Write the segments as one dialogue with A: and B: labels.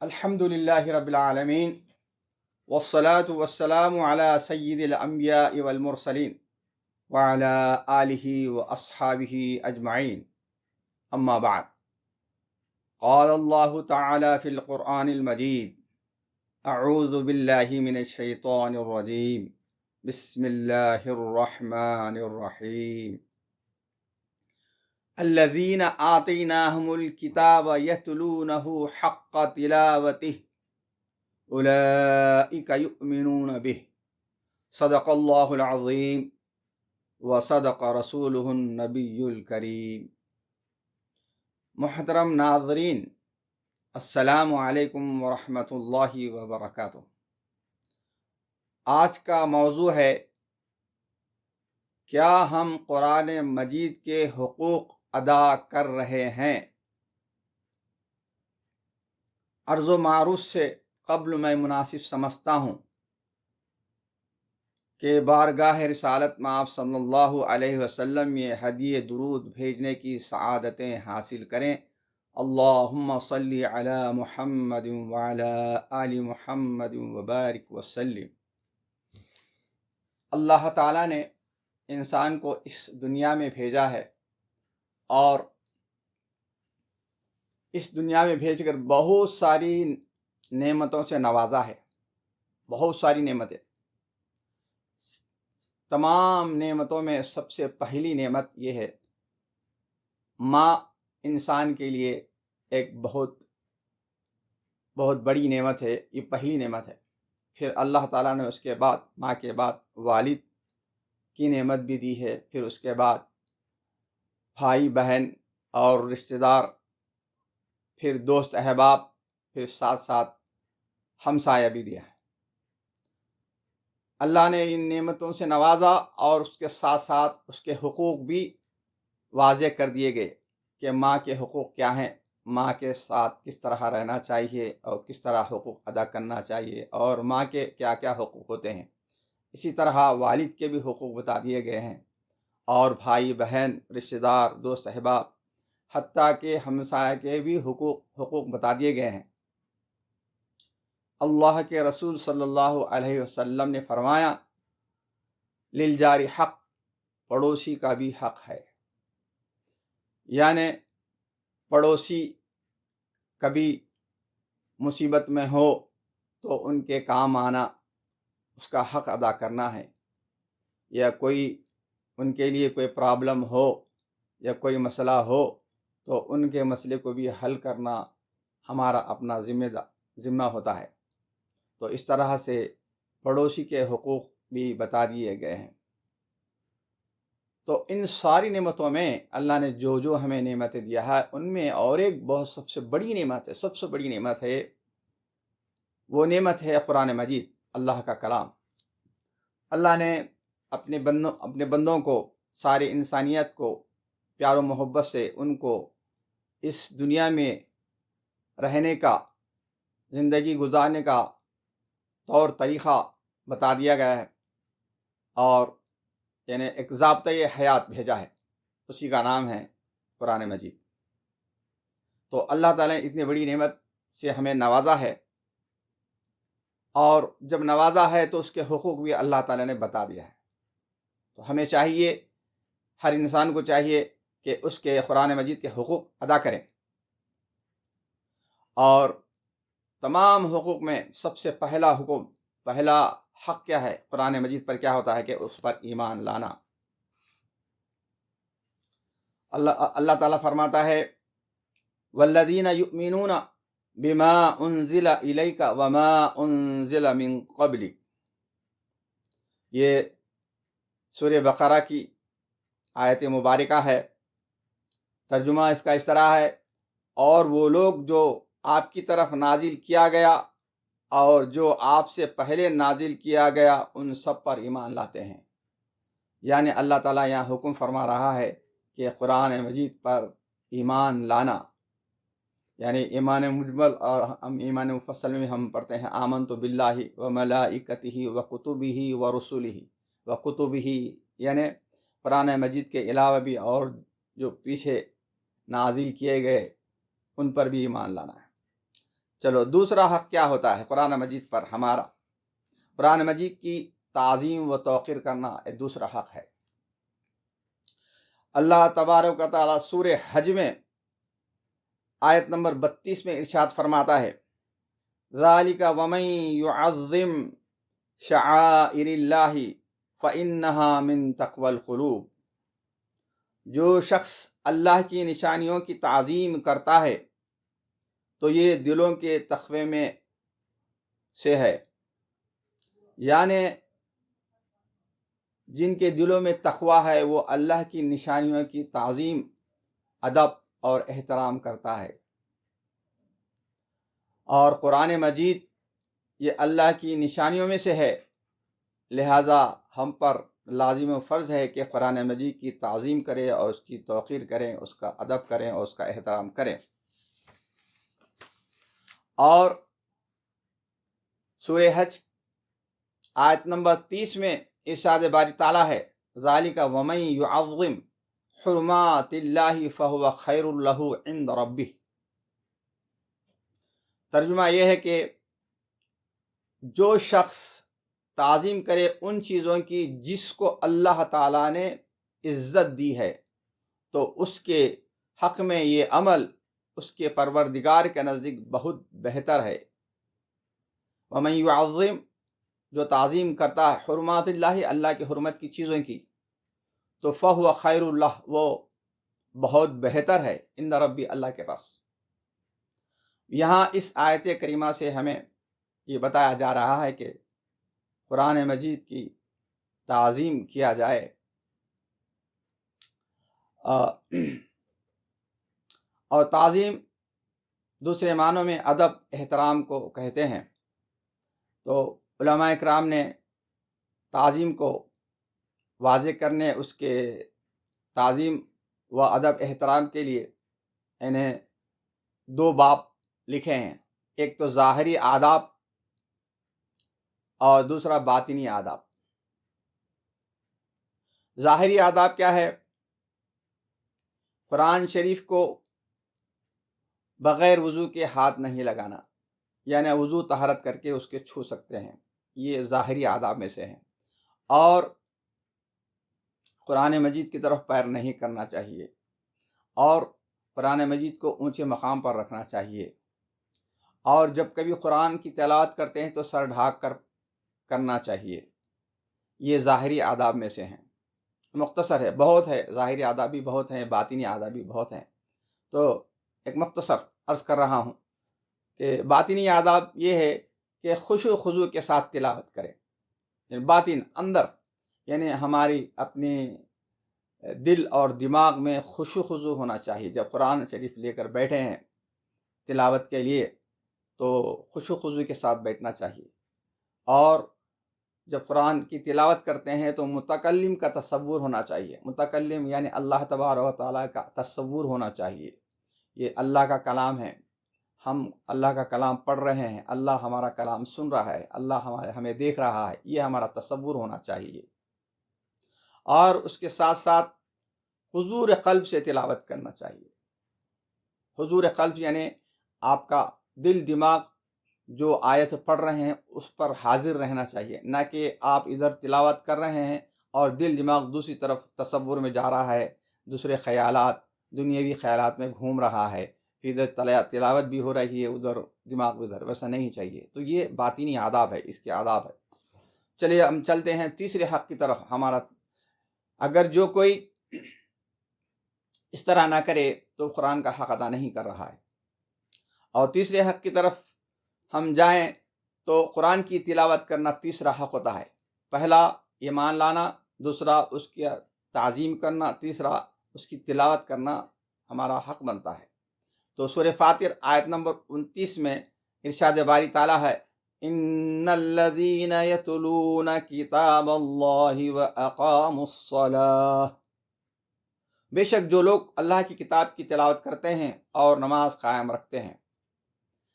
A: الحمدللہ رب العالمین والصلاة والسلام علی سید الانبیاء والمرسلین وعلی آلہ واصحابہ اجمعین اما بعد قال اللہ تعالی فی القرآن المجید اعوذ باللہ من الشیطان الرجیم بسم اللہ الرحمن الرحیم الذین آتیناہم الکتاب یتلونہ حق تلاوتہ اولئک یؤمنون بہ صدق اللہ العظیم وصدق رسولہ النبی الکریم۔ محترم ناظرین، السلام علیکم ورحمۃ اللہ وبرکاتہ۔ آج کا موضوع ہے کیا ہم قرآن مجید کے حقوق ادا کر رہے ہیں؟ عرض و معروض سے قبل میں مناسب سمجھتا ہوں کہ بارگاہ رسالت میں آپ صلی اللہ علیہ وسلم یہ ہدیہ درود بھیجنے کی سعادتیں حاصل کریں۔ اللہم صلی علی محمد وعلی آل محمد وبارک وسلم۔ اللہ تعالیٰ نے انسان کو اس دنیا میں بھیجا ہے اور اس دنیا میں بھیج کر بہت ساری نعمتوں سے نوازا ہے، بہت ساری نعمتیں۔ تمام نعمتوں میں سب سے پہلی نعمت یہ ہے، ماں انسان کے لیے ایک بہت بڑی نعمت ہے، یہ پہلی نعمت ہے۔ پھر اللہ تعالیٰ نے اس کے بعد ماں کے بعد والد کی نعمت بھی دی ہے، پھر اس کے بعد بھائی بہن اور رشتہ دار، پھر دوست احباب، پھر ساتھ ساتھ ہمسایہ بھی دیا ہے۔ اللہ نے ان نعمتوں سے نوازا اور اس کے ساتھ ساتھ اس کے حقوق بھی واضح کر دیے گئے کہ ماں کے حقوق کیا ہیں، ماں کے ساتھ کس طرح رہنا چاہیے اور کس طرح حقوق ادا کرنا چاہیے، اور ماں کے کیا کیا حقوق ہوتے ہیں۔ اسی طرح والد کے بھی حقوق بتا دیے گئے ہیں، اور بھائی بہن، رشتہ دار، دوست احباب، حتیٰ کہ ہمسایہ کے بھی حقوق بتا دیے گئے ہیں۔ اللہ کے رسول صلی اللہ علیہ وسلم نے فرمایا، للجار حق، پڑوسی کا بھی حق ہے۔ یعنی پڑوسی کبھی مصیبت میں ہو تو ان کے کام آنا، اس کا حق ادا کرنا ہے، یا کوئی ان کے لیے کوئی پرابلم ہو یا کوئی مسئلہ ہو تو ان کے مسئلے کو بھی حل کرنا ہمارا اپنا ذمہ ہوتا ہے۔ تو اس طرح سے پڑوسی کے حقوق بھی بتا دیے گئے ہیں۔ تو ان ساری نعمتوں میں اللہ نے جو ہمیں نعمتیں دیا ہے، ان میں اور ایک بہت سب سے بڑی نعمت ہے، وہ نعمت ہے قرآن مجید، اللہ کا کلام۔ اللہ نے اپنے بندوں کو، ساری انسانیت کو پیار و محبت سے ان کو اس دنیا میں رہنے کا، زندگی گزارنے کا طور طریقہ بتا دیا گیا ہے، اور یعنی ایک ضابطۂ حیات بھیجا ہے، اسی کا نام ہے قرآن مجید۔ تو اللہ تعالیٰ نے اتنی بڑی نعمت سے ہمیں نوازا ہے، اور جب نوازا ہے تو اس کے حقوق بھی اللہ تعالیٰ نے بتا دیا ہے۔ تو ہمیں چاہیے، ہر انسان کو چاہیے کہ اس کے قرآن مجید کے حقوق ادا کریں، اور تمام حقوق میں سب سے پہلا حق کیا ہے قرآن مجید پر، کیا ہوتا ہے کہ اس پر ایمان لانا۔ اللہ تعالیٰ فرماتا ہے، والذین یؤمنون بما انزل الیک وما انزل من قبلک۔ یہ سورہ بقرہ کی آیت مبارکہ ہے۔ ترجمہ اس کا اس طرح ہے، اور وہ لوگ جو آپ کی طرف نازل کیا گیا اور جو آپ سے پہلے نازل کیا گیا، ان سب پر ایمان لاتے ہیں۔ یعنی اللہ تعالیٰ یہاں حکم فرما رہا ہے کہ قرآن مجید پر ایمان لانا، یعنی ایمان مجمل، اور ہم ایمان مفصل میں ہم پڑھتے ہیں آمنت باللہ وملائکتہ وکتبہ ورسلہ وکتبہ، یعنی قرآن مجید کے علاوہ بھی اور جو پیچھے نازل کیے گئے ان پر بھی ایمان لانا ہے۔ چلو دوسرا حق کیا ہوتا ہے قرآن مجید پر ہمارا؟ قرآن مجید کی تعظیم و توقیر کرنا ایک دوسرا حق ہے۔ اللہ تبارک و تعالیٰ سورہ حج میں آیت نمبر 32 میں ارشاد فرماتا ہے ذالک ومن یعظم شعائر اللہ فإنہا من تقوی القلوب، جو شخص اللہ کی نشانیوں کی تعظیم کرتا ہے تو یہ دلوں کے تقوی میں سے ہے، یعنی جن کے دلوں میں تقوی ہے وہ اللہ کی نشانیوں کی تعظیم، ادب اور احترام کرتا ہے۔ اور قرآن مجید یہ اللہ کی نشانیوں میں سے ہے، لہٰذا ہم پر لازم و فرض ہے کہ قرآن مجید کی تعظیم کریں اور اس کی توقیر کریں، اس کا ادب کریں اور اس کا احترام کریں۔ اور سورہ حج آیت نمبر 30 میں ارشاد باری تعالیٰ ہے ذالک ومن یعظم حرمات اللہ فہو خیر لہ عند ربہ۔ ترجمہ یہ ہے کہ جو شخص تعظیم کرے ان چیزوں کی جس کو اللہ تعالیٰ نے عزت دی ہے تو اس کے حق میں یہ عمل اس کے پروردگار کے نزدیک بہت بہتر ہے۔ ومن یعظم، جو تعظیم کرتا ہے حرمات اللہ، اللہ کی حرمت کی چیزوں کی، تو فہو خیر اللہ، وہ بہت بہتر ہے عند ربی، اللہ کے پاس۔ یہاں اس آیت کریمہ سے ہمیں یہ بتایا جا رہا ہے کہ قرآن مجید کی تعظیم کیا جائے، اور تعظیم دوسرے معنوں میں ادب احترام کو کہتے ہیں۔ تو علماء اکرام نے تعظیم کو واضح کرنے، اس کے تعظیم و ادب احترام کے لیے انہیں 2 باب لکھے ہیں، ایک تو ظاہری آداب اور دوسرا باطنی آداب۔ ظاہری آداب کیا ہے؟ قرآن شریف کو بغیر وضو کے ہاتھ نہیں لگانا، یعنی وضو طہارت کر کے اس کے چھو سکتے ہیں، یہ ظاہری آداب میں سے ہیں۔ اور قرآن مجید کی طرف پیر نہیں کرنا چاہیے، اور قرآن مجید کو اونچے مقام پر رکھنا چاہیے، اور جب کبھی قرآن کی تلاوت کرتے ہیں تو سر ڈھانک کر کرنا چاہیے۔ یہ ظاہری آداب میں سے ہیں، مختصر ہے، بہت ہے، ظاہری آداب بھی بہت ہیں، باطنی آداب بھی بہت ہیں۔ تو ایک مختصر عرض کر رہا ہوں کہ باطنی آداب یہ ہے کہ خشوع و خضوع کے ساتھ تلاوت کریں، یعنی باطن اندر، یعنی ہماری اپنی دل اور دماغ میں خشوع و خضوع ہونا چاہیے۔ جب قرآن شریف لے کر بیٹھے ہیں تلاوت کے لیے تو خشوع و خضوع کے ساتھ بیٹھنا چاہیے، اور جب قرآن کی تلاوت کرتے ہیں تو متکلم کا تصور ہونا چاہیے۔ متکلم یعنی اللہ تبارک و تعالیٰ کا تصور ہونا چاہیے، یہ اللہ کا کلام ہے، ہم اللہ کا کلام پڑھ رہے ہیں، اللہ ہمارا کلام سن رہا ہے، اللہ ہمیں دیکھ رہا ہے، یہ ہمارا تصور ہونا چاہیے۔ اور اس کے ساتھ ساتھ حضور قلب سے تلاوت کرنا چاہیے۔ حضور قلب یعنی آپ کا دل دماغ جو آیت پڑھ رہے ہیں اس پر حاضر رہنا چاہیے، نہ کہ آپ ادھر تلاوت کر رہے ہیں اور دل دماغ دوسری طرف تصور میں جا رہا ہے، دوسرے خیالات، دنیاوی خیالات میں گھوم رہا ہے، ادھر تلاوت بھی ہو رہی ہے، ادھر دماغ بھی ادھر، ویسا نہیں چاہیے۔ تو یہ باطنی آداب ہے، اس کے آداب ہے۔ چلیے ہم چلتے ہیں تیسرے حق کی طرف۔ ہمارا اگر جو کوئی اس طرح نہ کرے تو قرآن کا حق ادا نہیں کر رہا ہے۔ اور تیسرے حق کی طرف ہم جائیں تو قرآن کی تلاوت کرنا تیسرا حق ہوتا ہے۔ پہلا ایمان لانا، دوسرا اس کی تعظیم کرنا، تیسرا اس کی تلاوت کرنا ہمارا حق بنتا ہے۔ تو سورہ فاطر آیت نمبر 29 میں ارشاد باری تعالیٰ ہے ان الذین یتلون کتاب اللہ واقاموا الصلاۃ، بے شک جو لوگ اللہ کی کتاب کی تلاوت کرتے ہیں اور نماز قائم رکھتے ہیں،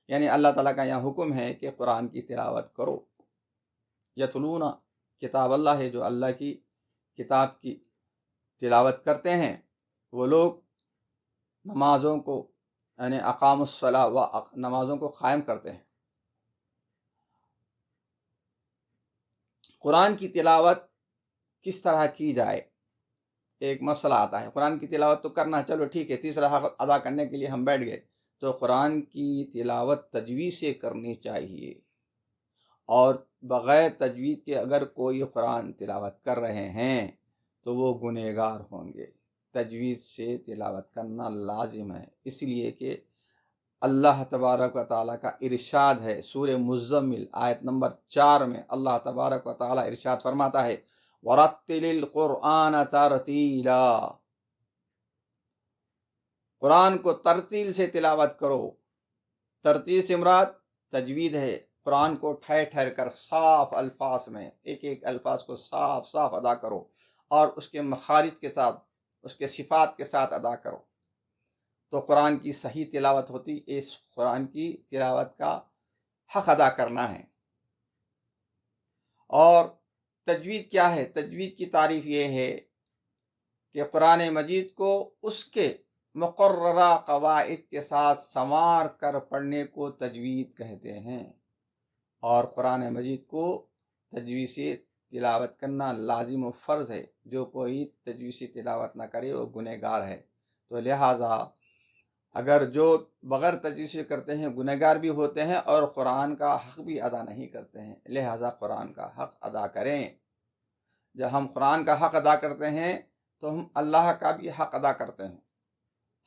A: یعنی اللہ تعالیٰ کا یہاں حکم ہے کہ قرآن کی تلاوت کرو۔ یتلون کتاب اللہ ہے، جو اللہ کی کتاب کی تلاوت کرتے ہیں وہ لوگ نمازوں کو یعنی اقام الصلاۃ و نمازوں کو قائم کرتے ہیں۔ قرآن کی تلاوت کس طرح کی جائے؟ ایک مسئلہ آتا ہے، قرآن کی تلاوت تو کرنا، چلو ٹھیک ہے، تیسرا حق ادا کرنے کے لیے ہم بیٹھ گئے، تو قرآن کی تلاوت تجوید سے کرنی چاہیے، اور بغیر تجوید کے اگر کوئی قرآن تلاوت کر رہے ہیں تو وہ گنہگار ہوں گے۔ تجوید سے تلاوت کرنا لازم ہے، اس لیے کہ اللہ تبارک و تعالیٰ کا ارشاد ہے، سورہ مزمل آیت نمبر 4 میں اللہ تبارک و تعالیٰ ارشاد فرماتا ہے وَرَتِّلِ الْقُرْآنَ تَرْتِيلًا، قرآن کو ترتیل سے تلاوت کرو۔ ترتیل سے مراد تجوید ہے، قرآن کو ٹھہر ٹھہر کر صاف الفاظ میں ایک ایک الفاظ کو صاف صاف ادا کرو، اور اس کے مخارج کے ساتھ، اس کے صفات کے ساتھ ادا کرو، تو قرآن کی صحیح تلاوت ہوتی۔ اس قرآن کی تلاوت کا حق ادا کرنا ہے۔ اور تجوید کیا ہے؟ تجوید کی تعریف یہ ہے کہ قرآن مجید کو اس کے مقررہ قواعد کے ساتھ سنوار کر پڑھنے کو تجوید کہتے ہیں، اور قرآن مجید کو تجوید سے تلاوت کرنا لازم و فرض ہے۔ جو کوئی تجوید سے تلاوت نہ کرے وہ گنہگار ہے۔ تو لہٰذا اگر جو بغیر تجوید سے کرتے ہیں گنہگار بھی ہوتے ہیں اور قرآن کا حق بھی ادا نہیں کرتے ہیں، لہٰذا قرآن کا حق ادا کریں۔ جب ہم قرآن کا حق ادا کرتے ہیں تو ہم اللہ کا بھی حق ادا کرتے ہیں۔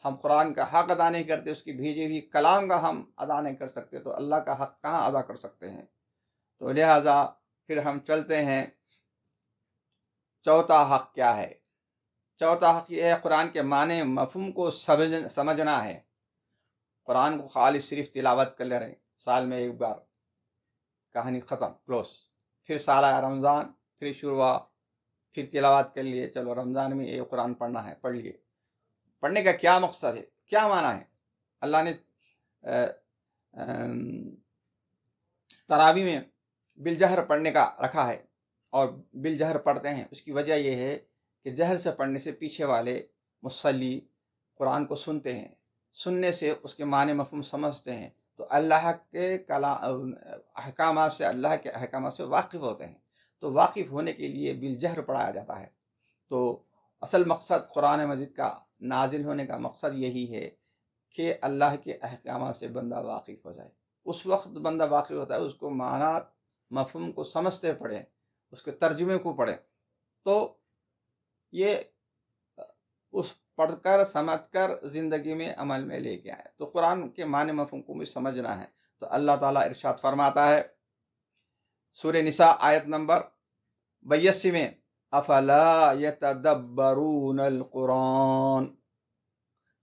A: ہم قرآن کا حق ادا نہیں کرتے، اس کی بھیجی ہوئی کلام کا ہم ادا نہیں کر سکتے، تو اللہ کا حق کہاں ادا کر سکتے ہیں؟ تو لہٰذا پھر ہم چلتے ہیں، چوتھا حق کیا ہے؟ چوتھا حق یہ ہے قرآن کے معنی مفہوم کو سمجھنا ہے۔ قرآن کو خالص صرف تلاوت کر لے رہے، سال میں ایک بار، کہانی ختم، کلوز، پھر سالہ رمضان پھر شروع ہوا، پھر تلاوت کر لیے، چلو رمضان میں یہ قرآن پڑھنا ہے، پڑھ لیے۔ پڑھنے کا کیا مقصد ہے، کیا معنی ہے؟ اللہ نے تراویح میں بالجہر پڑھنے کا رکھا ہے، اور بالجہر پڑھتے ہیں، اس کی وجہ یہ ہے کہ جہر سے پڑھنے سے پیچھے والے مصلی قرآن کو سنتے ہیں، سننے سے اس کے معنی مفہوم سمجھتے ہیں، تو اللہ کے احکامات سے، اللہ کے احکامات سے واقف ہوتے ہیں۔ تو واقف ہونے کے لیے بالجہر پڑھایا جاتا ہے۔ تو اصل مقصد قرآن مجید کا نازل ہونے کا مقصد یہی ہے کہ اللہ کے احکامات سے بندہ واقف ہو جائے۔ اس وقت بندہ واقف ہوتا ہے، اس کو معنی مفہوم کو سمجھتے پڑھے، اس کے ترجمے کو پڑھے، تو یہ اس پڑھ کر سمجھ کر زندگی میں عمل میں لے کے آئے۔ تو قرآن کے معنی مفہوم کو بھی سمجھنا ہے۔ تو اللہ تعالیٰ ارشاد فرماتا ہے سورہ نساء آیت نمبر 82 میں افلا یتدبرون القرآن،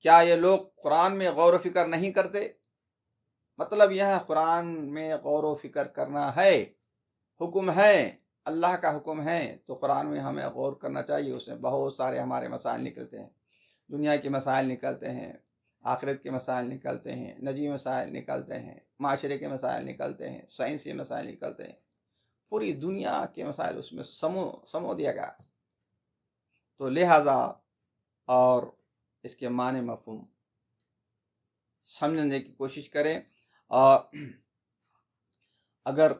A: کیا یہ لوگ قرآن میں غور و فکر نہیں کرتے؟ مطلب یہ ہے قرآن میں غور و فکر کرنا ہے، حکم ہے، اللہ کا حکم ہے، تو قرآن میں ہمیں غور کرنا چاہیے۔ اس میں بہت سارے ہمارے مسائل نکلتے ہیں، دنیا کے مسائل نکلتے ہیں، آخرت کے مسائل نکلتے ہیں، نجی مسائل نکلتے ہیں، معاشرے کے مسائل نکلتے ہیں، سائنسی مسائل نکلتے ہیں، پوری دنیا کے مسائل اس میں سمو دیا گیا۔ تو لہٰذا اور اس کے معنی مفہوم سمجھنے کی کوشش کریں، اور اگر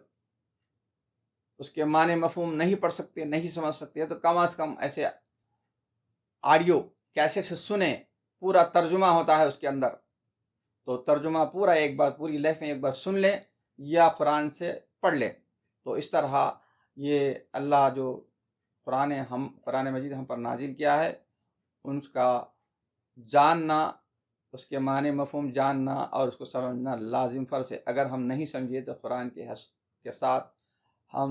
A: اس کے معنی مفہوم نہیں پڑھ سکتے، نہیں سمجھ سکتے، تو کم از کم ایسے آڈیو کیسٹ سے سنیں، پورا ترجمہ ہوتا ہے اس کے اندر، تو ترجمہ پورا ایک بار پوری لائف میں ایک بار سن لیں یا قرآن سے پڑھ لیں۔ تو اس طرح یہ اللہ جو قرآن مجید ہم پر نازل کیا ہے، ان کا جاننا، اس کے معنی مفہوم جاننا اور اس کو سمجھنا لازم فرض ہے۔ اگر ہم نہیں سمجھے تو قرآن کے ساتھ ہم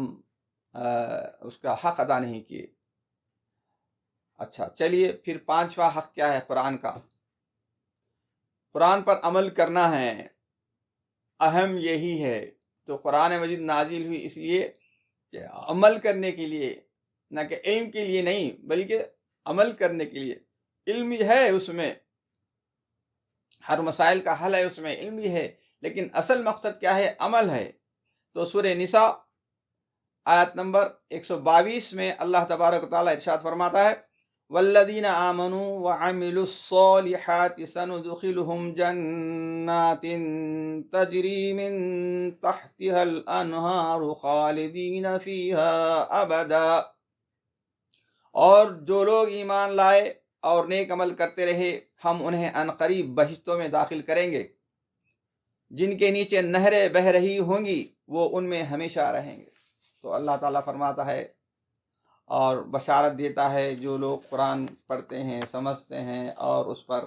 A: اس کا حق ادا نہیں کیے۔ اچھا چلیے، پھر پانچواں حق کیا ہے قرآن کا؟ قرآن پر عمل کرنا ہے، اہم یہی ہے۔ تو قرآن مجید نازل ہوئی اس لیے کہ عمل کرنے کے لیے، نہ کہ علم کے لیے نہیں، بلکہ عمل کرنے کے لیے۔ علم ہے اس میں، ہر مسائل کا حل ہے اس میں، علم بھی ہے، لیکن اصل مقصد کیا ہے؟ عمل ہے۔ تو سورہ نساء آیت نمبر 122 میں اللہ تبارک و تعالیٰ ارشاد فرماتا ہے والذین آمنوا وعملوا الصالحات سندخلهم جنات تجری من تحتها الانہار خالدین فیہا ابدا، اور جو لوگ ایمان لائے اور نیک عمل کرتے رہے ہم انہیں عنقریب بہشتوں میں داخل کریں گے جن کے نیچے نہریں بہہ رہی ہوں گی، وہ ان میں ہمیشہ رہیں گے۔ تو اللہ تعالیٰ فرماتا ہے اور بشارت دیتا ہے جو لوگ قرآن پڑھتے ہیں، سمجھتے ہیں اور اس پر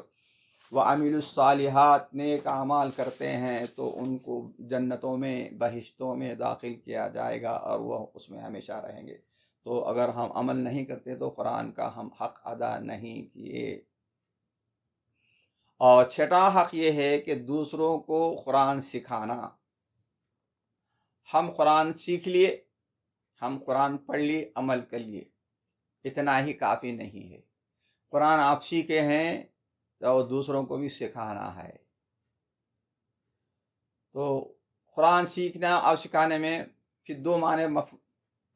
A: وعملوا الصالحات نیک اعمال کرتے ہیں تو ان کو جنتوں میں، بہشتوں میں داخل کیا جائے گا اور وہ اس میں ہمیشہ رہیں گے۔ تو اگر ہم عمل نہیں کرتے تو قرآن کا ہم حق ادا نہیں کیے۔ اور چھٹا حق یہ ہے کہ دوسروں کو قرآن سکھانا۔ ہم قرآن سیکھ لیے، ہم قرآن پڑھ لیے، عمل کر لیے، اتنا ہی کافی نہیں ہے۔ قرآن آپ سیکھے ہیں تو دوسروں کو بھی سکھانا ہے۔ تو قرآن سیکھنا اور سکھانے میں پھر دو معنی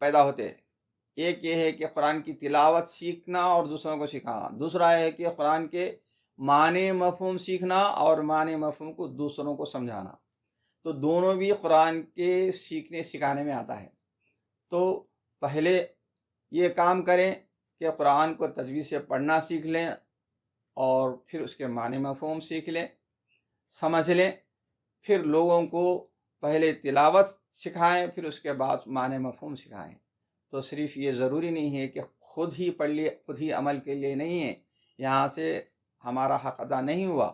A: پیدا ہوتے ہیں۔ ایک یہ ہے کہ قرآن کی تلاوت سیکھنا اور دوسروں کو سکھانا، دوسرا ہے کہ قرآن کے معنی مفہوم سیکھنا اور معنی مفہوم کو دوسروں کو سمجھانا۔ تو دونوں بھی قرآن کے سیکھنے سکھانے میں آتا ہے۔ تو پہلے یہ کام کریں کہ قرآن کو تجوید سے پڑھنا سیکھ لیں اور پھر اس کے معنی مفہوم سیکھ لیں، سمجھ لیں، پھر لوگوں کو پہلے تلاوت سکھائیں، پھر اس کے بعد معنی مفہوم سکھائیں۔ تو صرف یہ ضروری نہیں ہے کہ خود ہی پڑھ لیے، خود ہی عمل کے لیے نہیں ہے، یہاں سے ہمارا حق ادا نہیں ہوا۔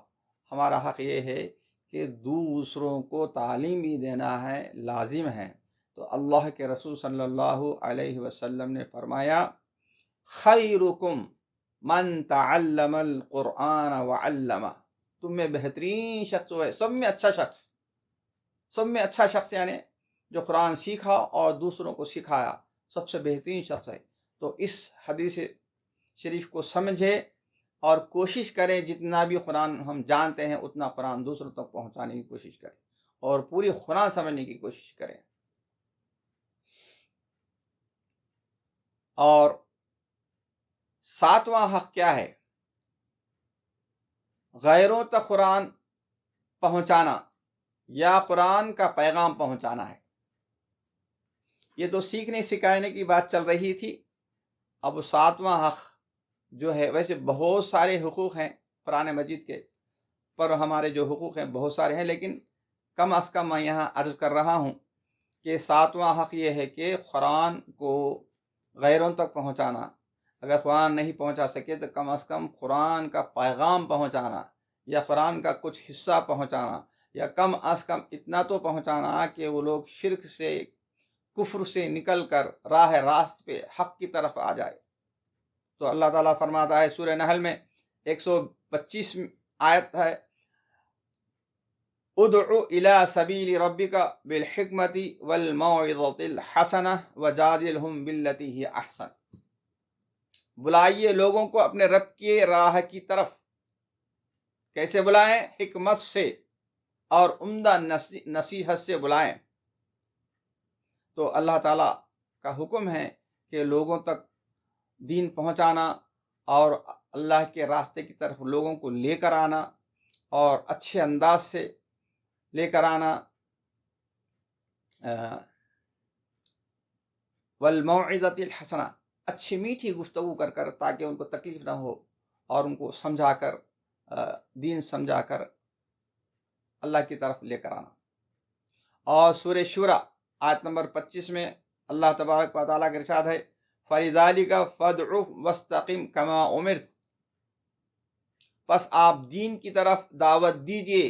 A: ہمارا حق یہ ہے کہ دوسروں کو تعلیم بھی دینا ہے، لازم ہے۔ تو اللہ کے رسول صلی اللہ علیہ وسلم نے فرمایا خیرکم من تعلم القرآن وعلمہ، تم میں بہترین شخص وہ ہے، سب میں اچھا شخص، سب میں اچھا شخص یعنی جو قرآن سیکھا اور دوسروں کو سکھایا، سب سے بہترین شخص ہے۔ تو اس حدیث شریف کو سمجھے اور کوشش کریں جتنا بھی قرآن ہم جانتے ہیں اتنا قرآن دوسروں تک پہنچانے کی کوشش کریں اور پوری قرآن سمجھنے کی کوشش کریں۔ اور ساتواں حق کیا ہے؟ غیروں تک قرآن پہنچانا یا قرآن کا پیغام پہنچانا ہے۔ یہ تو سیکھنے سکھانے کی بات چل رہی تھی۔ اب ساتواں حق جو ہے، ویسے بہت سارے حقوق ہیں قرآن مجید کے، پر ہمارے جو حقوق ہیں بہت سارے ہیں، لیکن کم از کم میں یہاں عرض کر رہا ہوں کہ ساتواں حق یہ ہے کہ قرآن کو غیروں تک پہنچانا۔ اگر قرآن نہیں پہنچا سکے تو کم از کم قرآن کا پیغام پہنچانا یا قرآن کا کچھ حصہ پہنچانا، یا کم از کم اتنا تو پہنچانا کہ وہ لوگ شرک سے، کفر سے نکل کر راہ راست پہ حق کی طرف آ جائے۔ تو اللہ تعالیٰ فرماتا ہے سورہ نحل میں 125 آیت ہے، ادعو الی سبیل ربک بالحکمت والموعظۃ الحسنہ وجادلہم باللتی ہی احسن، بلائیے لوگوں کو اپنے رب کی راہ کی طرف۔ کیسے بلائیں؟ حکمت سے اور عمدہ نصیحت سے بلائیں۔ تو اللہ تعالیٰ کا حکم ہے کہ لوگوں تک دین پہنچانا اور اللہ کے راستے کی طرف لوگوں کو لے کر آنا اور اچھے انداز سے لے کر آنا، والموعظۃ الحسنہ، اچھی میٹھی گفتگو کر کر تاکہ ان کو تکلیف نہ ہو، اور ان کو سمجھا کر، دین سمجھا کر اللہ کی طرف لے کر آنا۔ اور سورہ شورى آیت نمبر 25 میں اللہ تبارک و تعالیٰ کا ارشاد ہے فَلِذَلِكَ فَادْعُ وَاسْتَقِمْ كَمَا أُمِرْتَ، پس آپ دین کی طرف دعوت دیجئے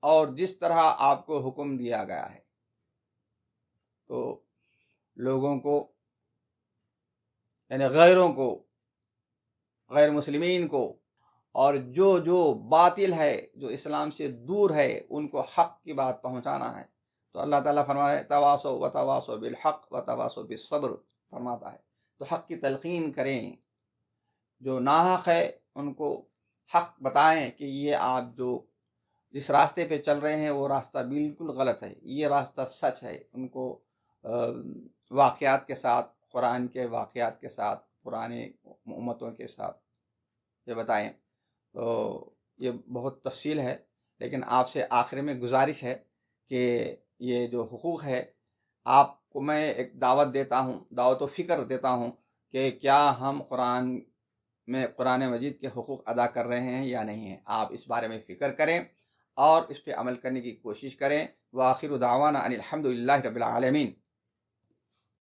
A: اور جس طرح آپ کو حکم دیا گیا ہے۔ تو لوگوں کو یعنی غیروں کو، غیر مسلمین کو، اور جو باطل ہے، جو اسلام سے دور ہے، ان کو حق کی بات پہنچانا ہے۔ تو اللہ تعالیٰ فرماتا ہے تواصوا وتواصوا بالحق وتواصوا بالصبر، فرماتا ہے تو حق کی تلقین کریں، جو ناحق ہے ان کو حق بتائیں کہ یہ آپ جو جس راستے پہ چل رہے ہیں وہ راستہ بالکل غلط ہے، یہ راستہ سچ ہے۔ ان کو واقعات کے ساتھ، قرآن کے واقعات کے ساتھ، پرانے امتوں کے ساتھ یہ بتائیں. تو یہ بہت تفصیل ہے، لیکن آپ سے آخر میں گزارش ہے کہ یہ جو حقوق ہے آپ کو میں ایک دعوت دیتا ہوں، دعوت و فکر دیتا ہوں کہ کیا ہم قرآن مجید کے حقوق ادا کر رہے ہیں یا نہیں ہیں. آپ اس بارے میں فکر کریں اور اس پہ عمل کرنے کی کوشش کریں. وآخر دعوانا ان الحمد للہ رب العالمین.